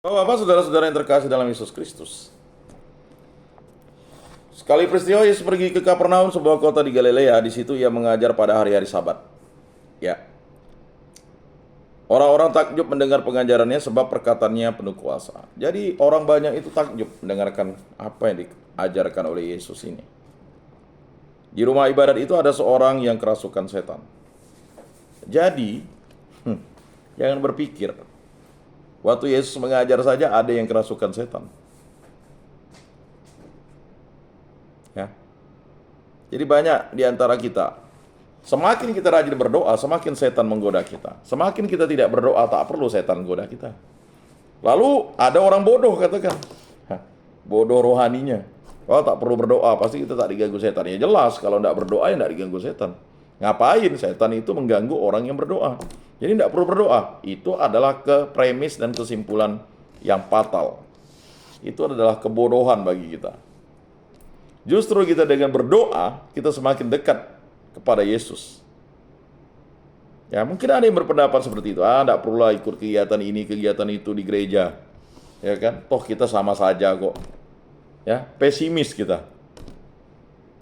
Bapak, saudara-saudara yang terkasih dalam Yesus Kristus. Sekali peristiwa Yesus pergi ke Kapernaum, sebuah kota di Galilea. Di situ ia mengajar pada hari-hari Sabat. Ya. Orang-orang takjub mendengar pengajarannya sebab perkataannya penuh kuasa. Jadi orang banyak itu takjub mendengarkan apa yang diajarkan oleh Yesus ini. Di rumah ibadat itu ada seorang yang kerasukan setan. Jadi, jangan berpikir waktu Yesus mengajar saja ada yang kerasukan setan. Ya. Jadi banyak di antara kita, semakin kita rajin berdoa, semakin setan menggoda kita. Semakin kita tidak berdoa, tak perlu setan menggoda kita. Lalu ada orang bodoh katakan, bodoh rohaninya. Oh, tak perlu berdoa, pasti kita tak diganggu setan. Ya jelas, kalau tidak berdoa ya tidak diganggu setan. Ngapain setan itu mengganggu orang yang berdoa? Jadi tidak perlu berdoa. Itu adalah premis dan kesimpulan yang fatal. Itu adalah kebodohan bagi kita. Justru kita dengan berdoa, kita semakin dekat kepada Yesus. Ya, mungkin ada yang berpendapat seperti itu. Tidak perlulah ikut kegiatan ini, kegiatan itu di gereja. Ya kan? Toh kita sama saja kok. Ya, pesimis kita.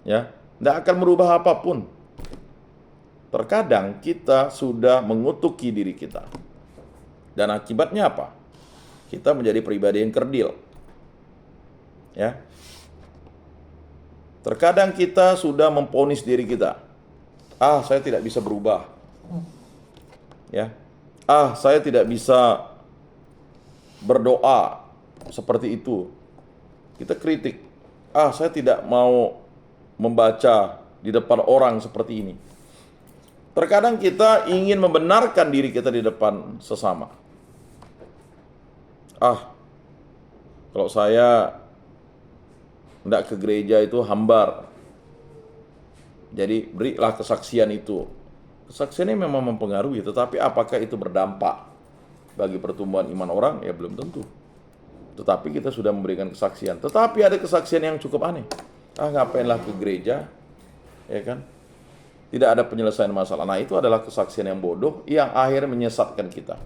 Ya, tidak akan merubah apapun. Terkadang kita sudah mengutuki diri kita. Dan akibatnya apa? Kita menjadi pribadi yang kerdil. Ya. Terkadang kita sudah memponis diri kita. Saya tidak bisa berubah. Ya. Saya tidak bisa berdoa seperti itu. Kita kritik. Saya tidak mau membaca di depan orang seperti ini. Terkadang kita ingin membenarkan diri kita di depan sesama. Kalau saya tidak ke gereja itu hambar. Jadi berilah kesaksian itu. Kesaksiannya memang mempengaruhi, tetapi apakah itu berdampak bagi pertumbuhan iman orang? Ya belum tentu. Tetapi kita sudah memberikan kesaksian. Tetapi ada kesaksian yang cukup aneh. Ngapainlah ke gereja? Ya kan? Tidak ada penyelesaian masalah. Nah, itu adalah kesaksian yang bodoh yang akhirnya menyesatkan kita.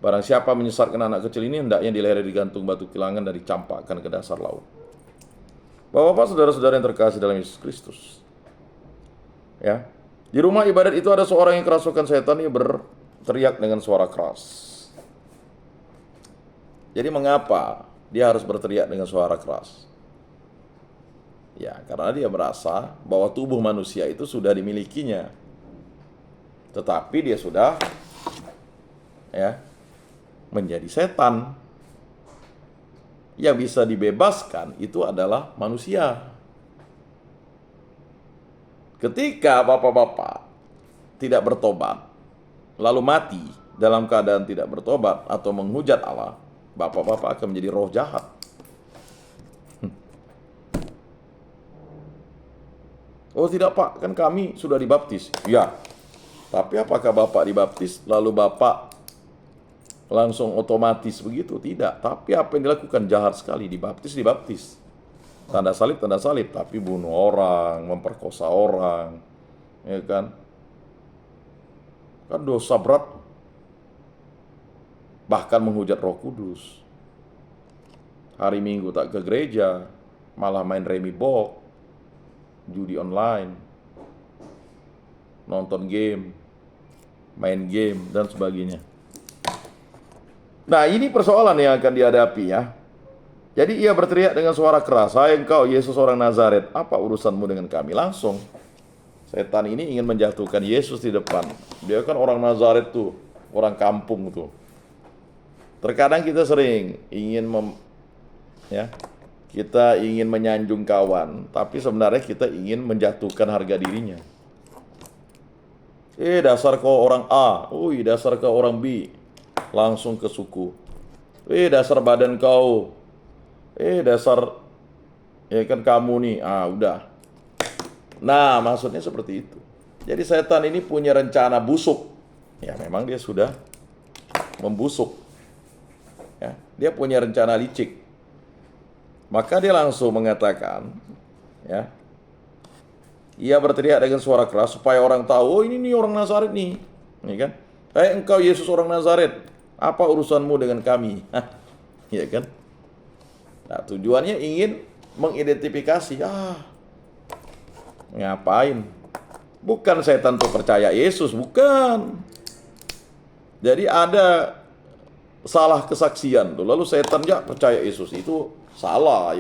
Barang siapa menyesatkan anak kecil ini, hendaknya dileret digantung batu kilangan dan dicampakkan ke dasar laut. Bapak-bapak, saudara-saudara yang terkasih dalam Yesus Kristus. Ya. Di rumah ibadat itu ada seorang yang kerasukan setan, ia berteriak dengan suara keras. Jadi mengapa dia harus berteriak dengan suara keras? Ya, karena dia merasa bahwa tubuh manusia itu sudah dimilikinya. Tetapi dia sudah menjadi setan. Yang bisa dibebaskan itu adalah manusia. Ketika bapak-bapak tidak bertobat, lalu mati dalam keadaan tidak bertobat atau menghujat Allah, bapak-bapak akan menjadi roh jahat. Oh tidak Pak, kan kami sudah dibaptis. Ya, tapi apakah Bapak dibaptis lalu Bapak langsung otomatis begitu? Tidak, tapi apa yang dilakukan jahat sekali. Dibaptis. Tanda salib, tapi bunuh orang, memperkosa orang. Ya kan? Kan dosa berat. Bahkan menghujat Roh Kudus. Hari Minggu tak ke gereja, malah main remi box, judi online, nonton game, main game, dan sebagainya. Nah, ini persoalan yang akan dihadapi ya. Jadi ia berteriak dengan suara keras, "Hai engkau Yesus orang Nazaret, apa urusanmu dengan kami?" Langsung setan ini ingin menjatuhkan Yesus di depan. Dia kan orang Nazaret tuh, orang kampung tuh. Terkadang kita sering ingin kita ingin menyanjung kawan, tapi sebenarnya kita ingin menjatuhkan harga dirinya. Dasar kau orang A, dasar kau orang B, langsung ke suku. Dasar badan kau, dasar, ya kan kamu nih, udah. Nah, maksudnya seperti itu. Jadi setan ini punya rencana busuk. Ya, memang dia sudah membusuk. Ya, dia punya rencana licik. Maka dia langsung mengatakan, ia berteriak dengan suara keras supaya orang tahu, oh ini nih orang Nazaret nih, ya kan? Engkau Yesus orang Nazaret, apa urusanmu dengan kami? ya kan? Nah, tujuannya ingin mengidentifikasi, ngapain? Bukan setan tuh percaya Yesus, bukan. Jadi ada salah kesaksian tuh. Lalu setan ya percaya Yesus, itu salah.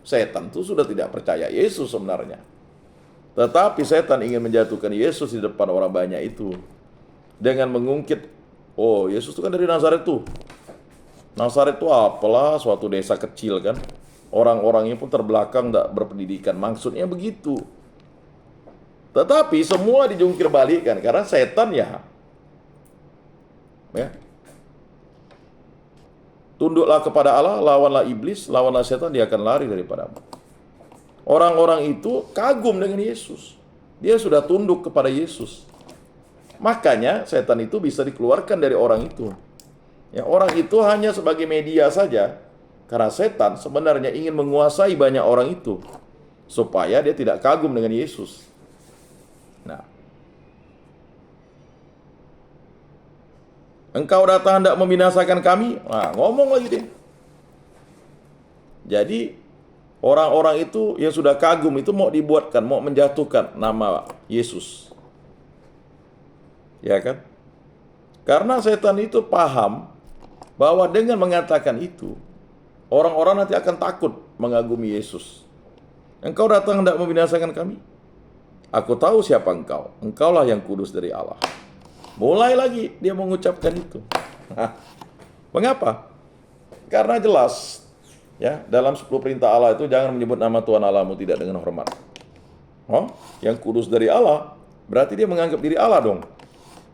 Setan tuh sudah tidak percaya Yesus sebenarnya. Tetapi setan ingin menjatuhkan Yesus di depan orang banyak itu dengan mengungkit, oh Yesus itu kan dari Nazaret tuh. Nazaret itu apalah, suatu desa kecil kan. Orang-orangnya pun terbelakang, tidak berpendidikan. Maksudnya begitu. Tetapi semua dijungkir balikkan karena setan ya. Tunduklah kepada Allah, lawanlah iblis, lawanlah setan, dia akan lari daripadamu. Orang-orang itu kagum dengan Yesus. Dia sudah tunduk kepada Yesus. Makanya setan itu bisa dikeluarkan dari orang itu. Ya, orang itu hanya sebagai media saja. Karena setan sebenarnya ingin menguasai banyak orang itu supaya dia tidak kagum dengan Yesus. Nah, engkau datang hendak membinasakan kami. Nah, ngomong lagi deh. Jadi orang-orang itu yang sudah kagum itu mau dibuatkan, mau menjatuhkan nama Yesus. Ya kan? Karena setan itu paham bahwa dengan mengatakan itu, orang-orang nanti akan takut mengagumi Yesus. Engkau datang hendak membinasakan kami. Aku tahu siapa engkau. Engkaulah yang kudus dari Allah. Mulai lagi dia mengucapkan itu. Mengapa? Karena jelas ya, dalam 10 perintah Allah itu jangan menyebut nama Tuhan Allahmu tidak dengan hormat. Yang kudus dari Allah, berarti dia menganggap diri Allah dong.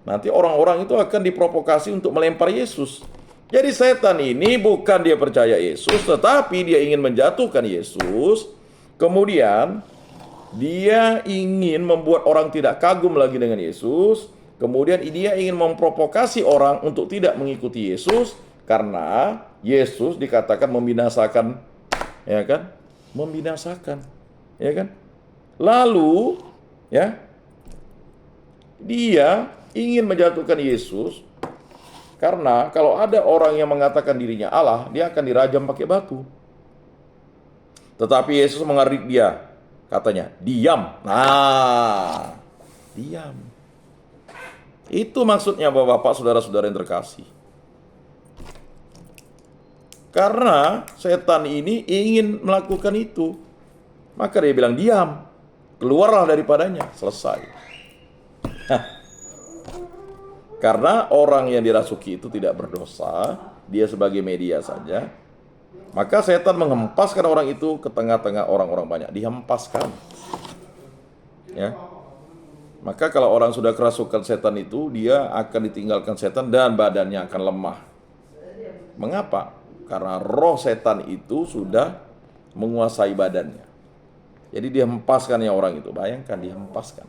Nanti orang-orang itu akan diprovokasi untuk melempar Yesus. Jadi setan ini bukan dia percaya Yesus, tetapi dia ingin menjatuhkan Yesus. Kemudian dia ingin membuat orang tidak kagum lagi dengan Yesus. Kemudian dia ingin memprovokasi orang untuk tidak mengikuti Yesus. Karena Yesus dikatakan membinasakan, ya kan? Membinasakan, ya kan? Lalu, ya, dia ingin menjatuhkan Yesus. Karena kalau ada orang yang mengatakan dirinya Allah, dia akan dirajam pakai batu. Tetapi Yesus mengarik dia. Katanya, diam. Nah, diam. Itu maksudnya Bapak-bapak, saudara-saudara yang terkasih. Karena setan ini ingin melakukan itu, maka dia bilang diam. Keluarlah daripadanya. Selesai. Karena orang yang dirasuki itu tidak berdosa, dia sebagai media saja. Maka setan menghempaskan orang itu ke tengah-tengah orang-orang banyak. Dihempaskan. Ya. Maka kalau orang sudah kerasukan setan itu, dia akan ditinggalkan setan dan badannya akan lemah. Mengapa? Karena roh setan itu sudah menguasai badannya. Jadi dihempaskannya orang itu. Bayangkan dihempaskan.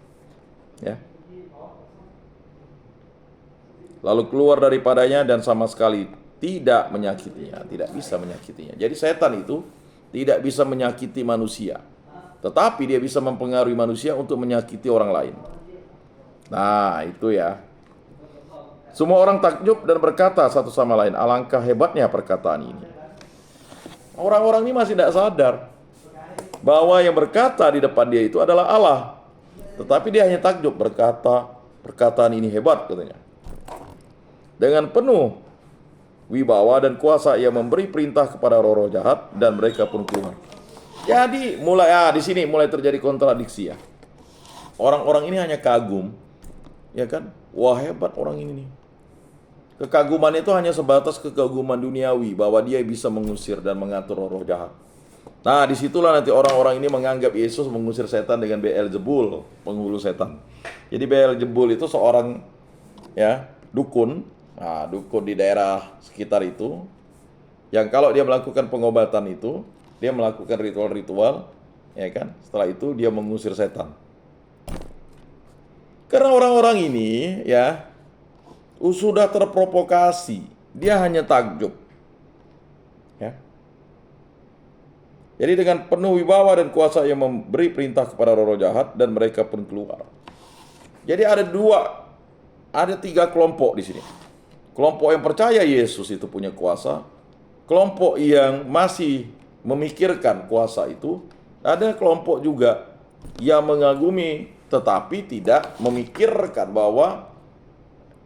Ya. Lalu keluar daripadanya dan sama sekali tidak menyakitinya, tidak bisa menyakitinya. Jadi setan itu tidak bisa menyakiti manusia, tetapi dia bisa mempengaruhi manusia untuk menyakiti orang lain. Nah, itu ya. Semua orang takjub dan berkata satu sama lain, alangkah hebatnya perkataan ini. Orang-orang ini masih tidak sadar bahwa yang berkata di depan dia itu adalah Allah. Tetapi dia hanya takjub, berkata, perkataan ini hebat katanya. Dengan penuh wibawa dan kuasa ia memberi perintah kepada roh-roh jahat dan mereka pun keluar. Jadi di sini mulai terjadi kontradiksi ya. Orang-orang ini hanya kagum, ya kan? Wah, hebat orang ini nih. Kekaguman itu hanya sebatas kekaguman duniawi bahwa dia bisa mengusir dan mengatur roh-roh jahat. Nah, disitulah nanti orang-orang ini menganggap Yesus mengusir setan dengan Beelzebul, penghulu setan. Jadi Beelzebul itu seorang ya dukun. Nah, dukun di daerah sekitar itu, yang kalau dia melakukan pengobatan itu, dia melakukan ritual-ritual, ya kan? Setelah itu dia mengusir setan. Karena orang-orang ini, ya, sudah terprovokasi, dia hanya takjub, ya. Jadi dengan penuh wibawa dan kuasa yang memberi perintah kepada roh-roh jahat dan mereka pun keluar. Jadi ada 3 kelompok di sini. Kelompok yang percaya Yesus itu punya kuasa, kelompok yang masih memikirkan kuasa itu, ada kelompok juga yang mengagumi tetapi tidak memikirkan bahwa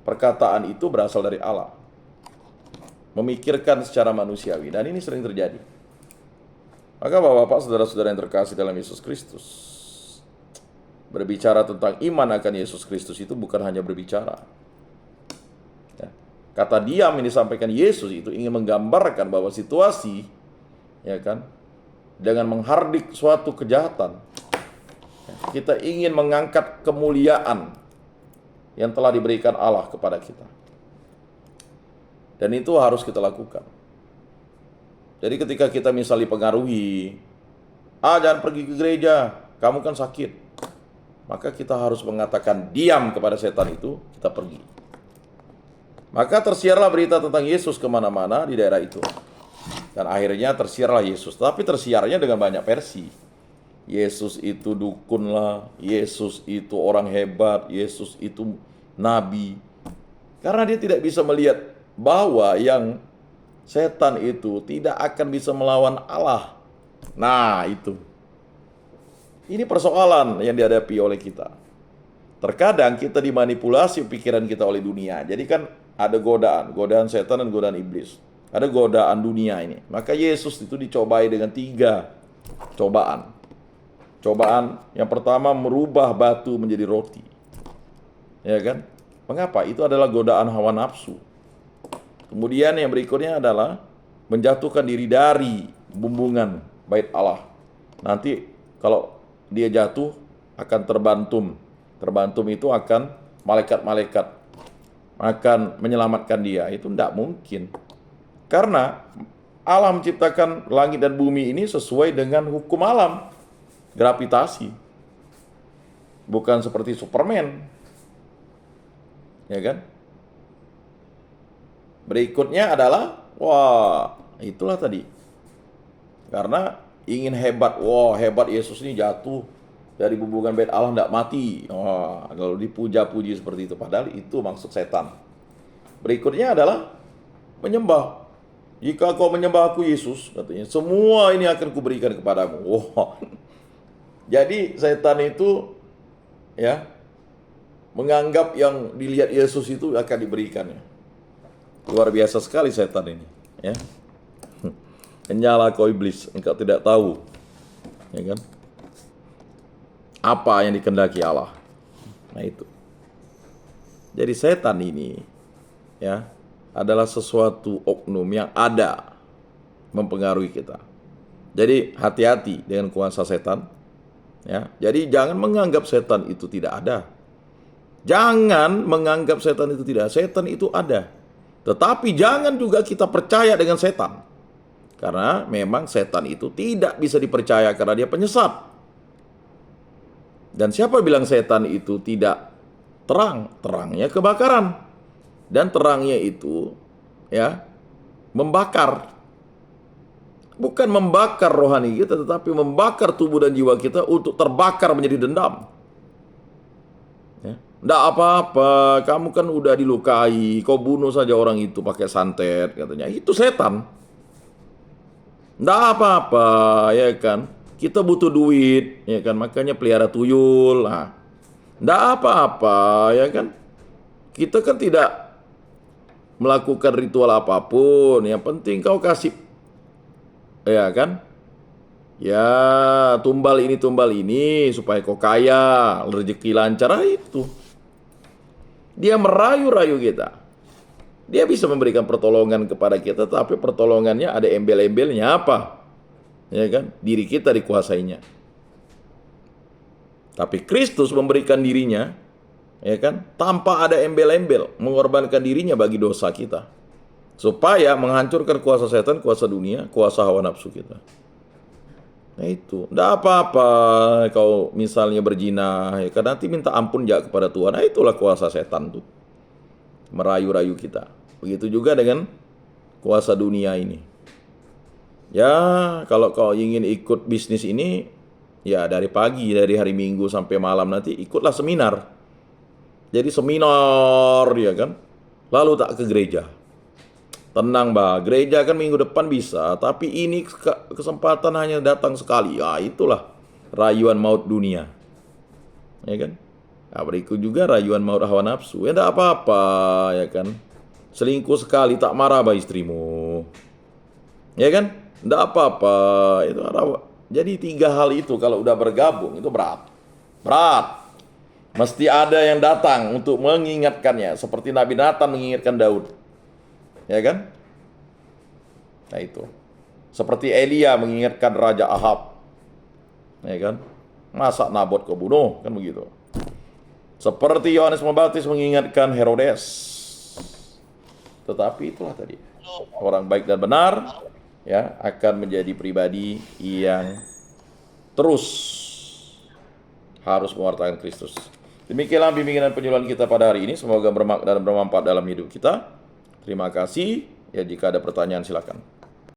perkataan itu berasal dari Allah. Memikirkan secara manusiawi, dan ini sering terjadi. Maka Bapak-bapak, saudara-saudara yang terkasih dalam Yesus Kristus, berbicara tentang iman akan Yesus Kristus itu bukan hanya berbicara. Ya. Kata diam yang disampaikan Yesus itu ingin menggambarkan bahwa situasi, ya kan, dengan menghardik suatu kejahatan, kita ingin mengangkat kemuliaan yang telah diberikan Allah kepada kita. Dan itu harus kita lakukan. Jadi ketika kita misalnya dipengaruhi, jangan pergi ke gereja, kamu kan sakit. Maka kita harus mengatakan diam kepada setan itu, kita pergi. Maka tersiarlah berita tentang Yesus kemana-mana di daerah itu. Dan akhirnya tersiarlah Yesus. Tapi tersiarnya dengan banyak versi. Yesus itu dukun lah, Yesus itu orang hebat, Yesus itu nabi. Karena dia tidak bisa melihat bahwa yang setan itu tidak akan bisa melawan Allah. Nah, itu. Ini persoalan yang dihadapi oleh kita. Terkadang kita dimanipulasi pikiran kita oleh dunia. Jadi kan ada godaan setan dan godaan iblis. Ada godaan dunia ini. Maka Yesus itu dicobai dengan 3 cobaan. Cobaan yang pertama merubah batu menjadi roti. Ya kan? Mengapa? Itu adalah godaan hawa nafsu. Kemudian yang berikutnya adalah menjatuhkan diri dari bumbungan bait Allah. Nanti kalau dia jatuh akan terbantum. Terbantum itu akan malaikat-malaikat akan menyelamatkan dia. Itu tidak mungkin. Karena Allah menciptakan langit dan bumi ini sesuai dengan hukum alam. Gravitasi. Bukan seperti Superman. Ya kan? Berikutnya adalah, itulah tadi. Karena ingin hebat, hebat Yesus ini jatuh dari bumbungan bait Allah tidak mati. Lalu dipuja-puji seperti itu. Padahal itu maksud setan. Berikutnya adalah menyembah. Jika kau menyembah aku Yesus, katanya, semua ini akan kuberikan kepadamu. Jadi setan itu ya menganggap yang dilihat Yesus itu akan diberikannya. Luar biasa sekali setan ini, ya. Kenyala kau iblis, engkau tidak tahu, ya kan? Apa yang dikehendaki Allah. Nah itu. Jadi setan ini, ya, adalah sesuatu oknum yang ada mempengaruhi kita. Jadi hati-hati dengan kuasa setan, ya. Jadi jangan menganggap setan itu tidak ada. Jangan menganggap setan itu tidak ada. Setan itu ada. Tetapi jangan juga kita percaya dengan setan. Karena memang setan itu tidak bisa dipercaya karena dia penyesat. Dan siapa bilang setan itu tidak terang? Terangnya kebakaran. Dan terangnya itu ya membakar. Bukan membakar rohani kita, tetapi membakar tubuh dan jiwa kita untuk terbakar menjadi dendam. Nggak apa-apa, kamu kan udah dilukai, kau bunuh saja orang itu pakai santet, katanya. Itu setan. Nggak apa-apa, ya kan. Kita butuh duit, ya kan. Makanya pelihara tuyul. Nah, nggak apa-apa, ya kan. Kita kan tidak melakukan ritual apapun. Yang penting kau kasih, ya kan. Ya, tumbal ini supaya kau kaya, rezeki lancar, itu. Dia merayu-rayu kita. Dia bisa memberikan pertolongan kepada kita, tapi pertolongannya ada embel-embelnya apa? Ya kan? Diri kita dikuasainya. Tapi Kristus memberikan dirinya, ya kan? Tanpa ada embel-embel, mengorbankan dirinya bagi dosa kita. Supaya menghancurkan kuasa setan, kuasa dunia, kuasa hawa nafsu kita. Nah itu, tidak apa-apa kau misalnya berzina, ya kan, nanti minta ampun ya kepada Tuhan. Nah itulah kuasa setan tuh, merayu-rayu kita. Begitu juga dengan kuasa dunia ini. Ya kalau kau ingin ikut bisnis ini, ya dari pagi, dari hari Minggu sampai malam nanti ikutlah seminar. Jadi seminar, ya kan, lalu tak ke gereja. Tenang, Bah. Gereja kan minggu depan bisa, tapi ini kesempatan hanya datang sekali. Ya, itulah rayuan maut dunia. Ya kan? Nah, berikut juga rayuan maut hawa nafsu. Ya enggak apa-apa, ya kan? Selingkuh sekali tak marah bah istrimu. Ya kan? Enggak apa-apa. Itu jadi 3 hal itu kalau udah bergabung itu berat. Berat. Mesti ada yang datang untuk mengingatkannya, seperti Nabi Nathan mengingatkan Daud. Ya kan? Nah itu. Seperti Elia mengingatkan Raja Ahab. Ya kan? Masa Nabot kau bunuh? Kan begitu. Seperti Yohanes Pembaptis mengingatkan Herodes. Tetapi itulah tadi. Orang baik dan benar ya akan menjadi pribadi yang terus harus mewartakan Kristus. Demikianlah bimbingan dan penyuluhan kita pada hari ini. Semoga bermakna dan bermanfaat dalam hidup kita. Terima kasih. Ya, jika ada pertanyaan silakan.